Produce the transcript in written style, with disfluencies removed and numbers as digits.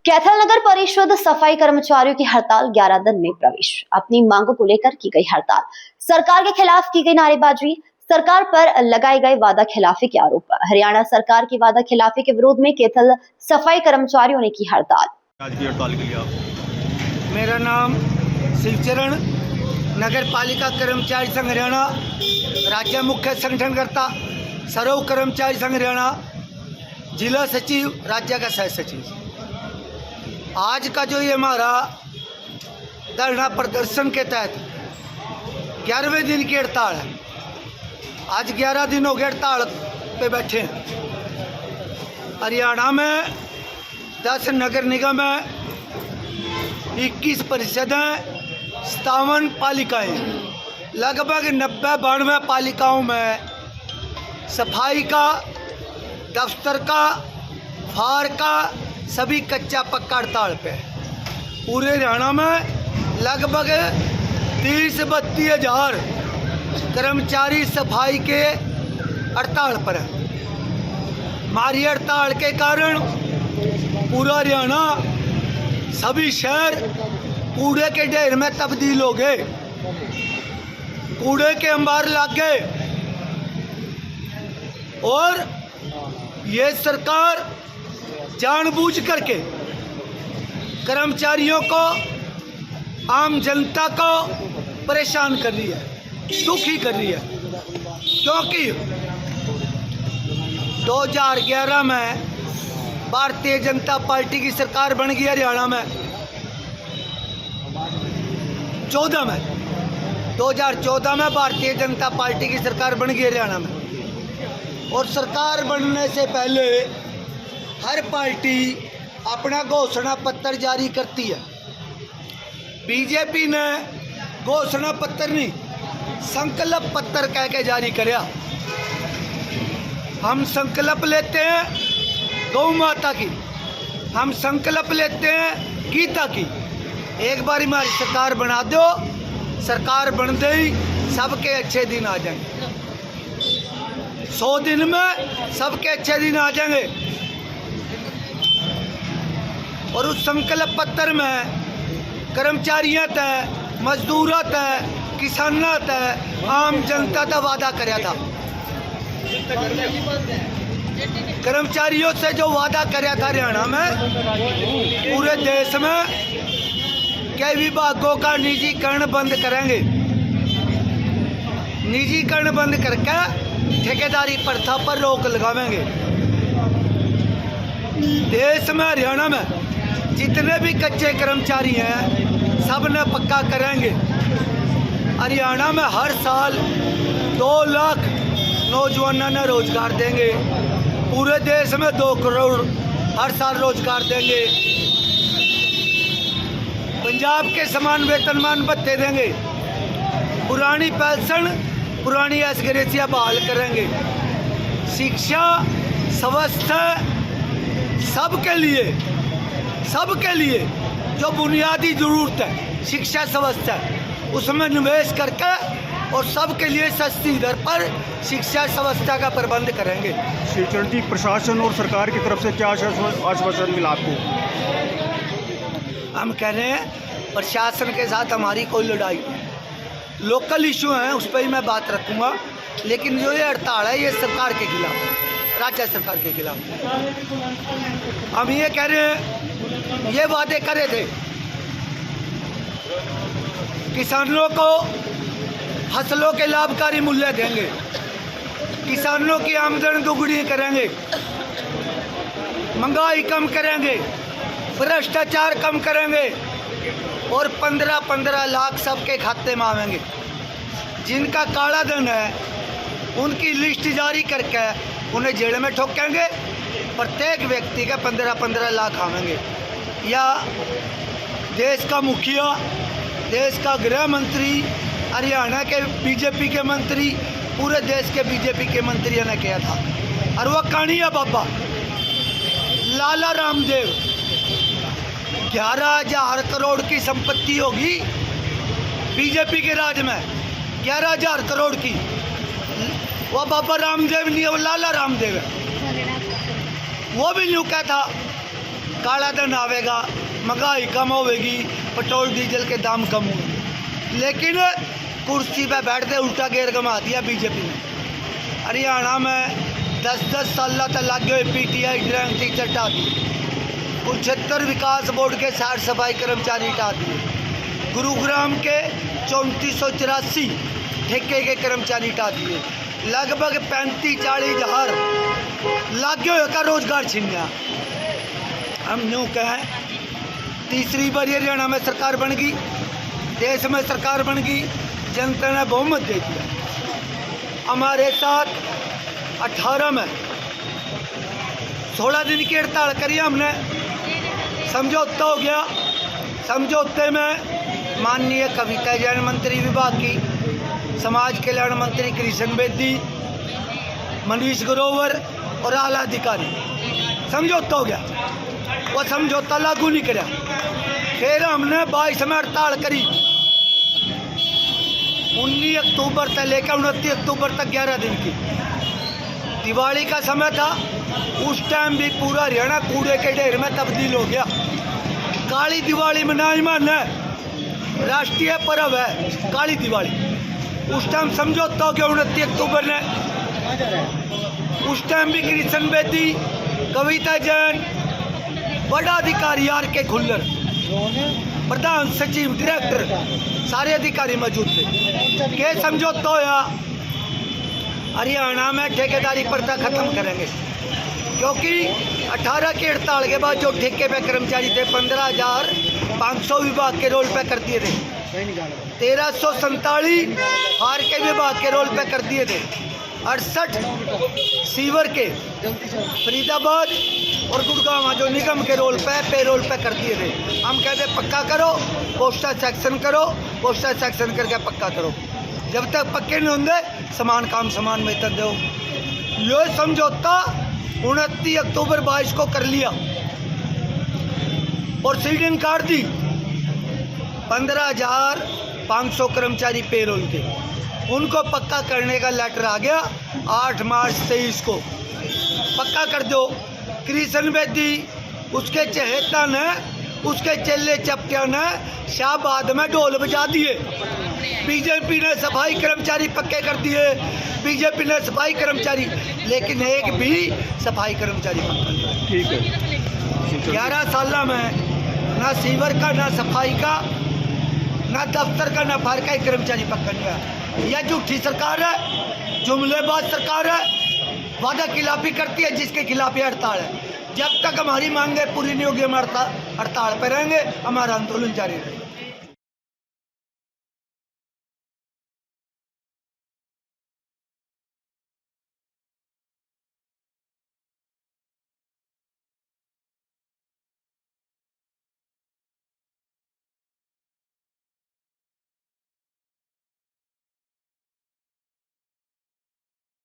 कैथल नगर परिषद सफाई कर्मचारियों की हड़ताल 11 दिन में प्रवेश। अपनी मांगों को लेकर की गई हड़ताल, सरकार के खिलाफ की गई नारेबाजी, सरकार पर लगाए गए वादा खिलाफी के आरोप। हरियाणा सरकार की वादा खिलाफी के विरोध में कैथल सफाई कर्मचारियों ने की हड़ताल। आज की हड़ताल के लिए आप? मेरा नाम शिवचरण, नगर पालिका कर्मचारी संघ हरियाणा, राज्य मुख्य संगठनकर्ता, सर्व कर्मचारी संघ हरियाणा, जिला सचिव, राज्य का सह सचिव। आज का जो ये हमारा धरना प्रदर्शन के तहत 11वें दिन की हड़ताल है। आज 11 दिन हो गए हड़ताल पे बैठे हैं। हरियाणा में 10 नगर निगम है, 21 परिषद हैं, 57 पालिकाएँ, लगभग 90-92 पालिकाओं में सफाई का, दफ्तर का, फार का सभी कच्चा पक्का हड़ताल पे है। पूरे हरियाणा में लगभग 30-32 हज़ार कर्मचारी सफाई के हड़ताल पर है। हमारी हड़ताल के कारण पूरा हरियाणा, सभी शहर कूड़े के ढेर में तब्दील हो गए, कूड़े के अंबार लग गए। और ये सरकार जानबूझ करके कर्मचारियों को, आम जनता को परेशान कर रही है, दुखी कर रही है। क्योंकि 2011 में भारतीय जनता पार्टी की सरकार बन गई हरियाणा में, 2014 में भारतीय जनता पार्टी की सरकार बन गई हरियाणा में। और सरकार बनने से पहले हर पार्टी अपना घोषणा पत्र जारी करती है। बीजेपी ने घोषणा पत्र नहीं, संकल्प पत्र कह के जारी कराया। हम संकल्प लेते हैं गौ माता की, हम संकल्प लेते हैं गीता की। एक बार हमारी सरकार बना दो, सरकार बनते ही सबके अच्छे दिन आ जाएंगे। 100 दिन में सबके अच्छे दिन आ जाएंगे। और उस संकल्प पत्र में कर्मचारियों तय, मजदूरों तय, किसानों तय, आम जनता का वादा कराया था। कर्मचारियों से जो वादा कराया था हरियाणा में, पूरे देश में कई विभागों का निजीकरण बंद करेंगे। निजीकरण बंद करके ठेकेदारी प्रथा पर रोक लगावेंगे। देश में, हरियाणा में जितने भी कच्चे कर्मचारी हैं सब ने पक्का करेंगे। हरियाणा में हर साल 2 लाख नौजवानों ने रोजगार देंगे। पूरे देश में 2 करोड़ हर साल रोजगार देंगे। पंजाब के समान वेतनमान भत्ते देंगे। पुरानी पेंशन, पुरानी एसग्रेसिया बहाल करेंगे। शिक्षा, स्वास्थ्य, सबके लिए जो बुनियादी जरूरत है, शिक्षा, स्वास्थ्य, उसमें निवेश करके और सबके लिए सस्ती दर पर शिक्षा, स्वास्थ्य का प्रबंध करेंगे। शिवचरण जी, प्रशासन और सरकार की तरफ से क्या आश्वासन मिला आपको? हम कह रहे हैं प्रशासन के साथ हमारी कोई लड़ाई नहीं। लोकल इशू हैं, उस पर ही मैं बात रखूँगा। लेकिन जो ये हड़ताल है, ये सरकार के खिलाफ, राज्य सरकार के खिलाफ। हम ये कह रहे हैं, ये वादे करे थे किसानों को फसलों के लाभकारी मूल्य देंगे, किसानों की आमदनी दोगुनी करेंगे, महंगाई कम करेंगे, भ्रष्टाचार कम करेंगे और 15-15 लाख सबके खाते में आवेंगे। जिनका काला धन है उनकी लिस्ट जारी करके उन्हें जेल में ठोकेंगे। प्रत्येक व्यक्ति का 15-15 लाख आवेंगे। या देश का मुखिया, देश का गृह मंत्री, हरियाणा के बीजेपी के मंत्री, पूरे देश के बीजेपी के मंत्रियों ने किया था। और वह कानिया बाबा लाला रामदेव, 11,000 करोड़ की संपत्ति होगी बीजेपी के राज में, 11,000 करोड़ की। वह बाबा रामदेव नहीं है, वो लाला रामदेव है। वो भी यूँ कहता काला धन आवेगा, महंगाई कम होगी, पेट्रोल डीजल के दाम कम होंगे। लेकिन कुर्सी पे बैठते उल्टा गेयर घुमा दिया बीजेपी ने। हरियाणा में 10-10 साल तक लगे हुए पीटीआई ड्राइंग टीचर हटा दिए, 75 विकास बोर्ड के 60 सफाई कर्मचारी हटा दिए, गुरुग्राम के 3484 ठेके के कर्मचारी हटा दिए, लगभग 35-40 हज़ार लागे हुए का रोजगार छीना। हम यूँ कहें, तीसरी बार हरियाणा में सरकार बन गई, देश में सरकार बन गई, जनता ने बहुमत दे दिया। हमारे साथ 18 में 16 दिन की हड़ताल करी हमने, समझौता हो गया। समझौते में माननीय कविता जैन मंत्री विभाग की, समाज कल्याण मंत्री कृष्ण बेदी, मनीष ग्रोवर और आला अधिकारी, समझौता हो गया। वो समझौता लागू नहीं करा। फिर हमने 22 में हड़ताल करी, 19 अक्टूबर से लेकर 29 अक्टूबर तक 11 दिन की। दिवाली का समय था, उस टाइम भी पूरा हरियाणा कूड़े के ढेर में तब्दील हो गया। काली दिवाली मनाई मान है, राष्ट्रीय पर्व है काली दिवाली। उस टाइम समझौता हो गया 29 अक्टूबर ने। उस टाइम भी कृष्ण बेदी, कविता जैन, बड़ा अधिकारी आर के खुल्लर, प्रधान सचिव, डायरेक्टर, सारे अधिकारी मौजूद थे। के समझौता होया, हरियाणा में ठेकेदारी प्रथा खत्म करेंगे, क्योंकि 18 की हड़ताल के बाद जो ठेके पे कर्मचारी थे 15,500 विभाग के रोल पे कर दिए थे, 1347 हार के विभाग के रोल पे कर दिए थे, 68 सीवर के, फरीदाबाद और गुड़गांव जो निगम के रोल पे पेरोल पे कर दिए थे। हम कहते पक्का करो, पोस्टा सेक्शन करो, पोस्टा सेक्शन करके पक्का करो। जब तक पक्के नहीं होंगे समान काम समान वेतन दो। ये समझौता 29 अक्टूबर 22 को कर लिया और सीडिंग काट दी। 15,500 कर्मचारी पेरोल के, उनको पक्का करने का लेटर आ गया 8 मार्च 23 को। पक्का कर दो। कृष्ण बेदी, उसके चहेता ने, उसके चेले चपटिया ने शाहबाद में ढोल बजा दिए। बीजेपी ने सफाई कर्मचारी पक्के कर दिए, बीजेपी ने सफाई कर्मचारी, लेकिन एक भी सफाई कर्मचारी पक्का नहीं। ठीक है। 11 साल में ना सीवर का, ना सफाई का, ना दफ्तर का, ना फायर का एक कर्मचारी पक्का नहीं है। यह झूठी सरकार है, जुमलेबाज सरकार है, वादा खिलाफी करती है, जिसके खिलाफ हड़ताल है। जब तक हमारी मांगें पूरी नहीं होगी हम हड़ताल पर रहेंगे, हमारा आंदोलन जारी रहेगा।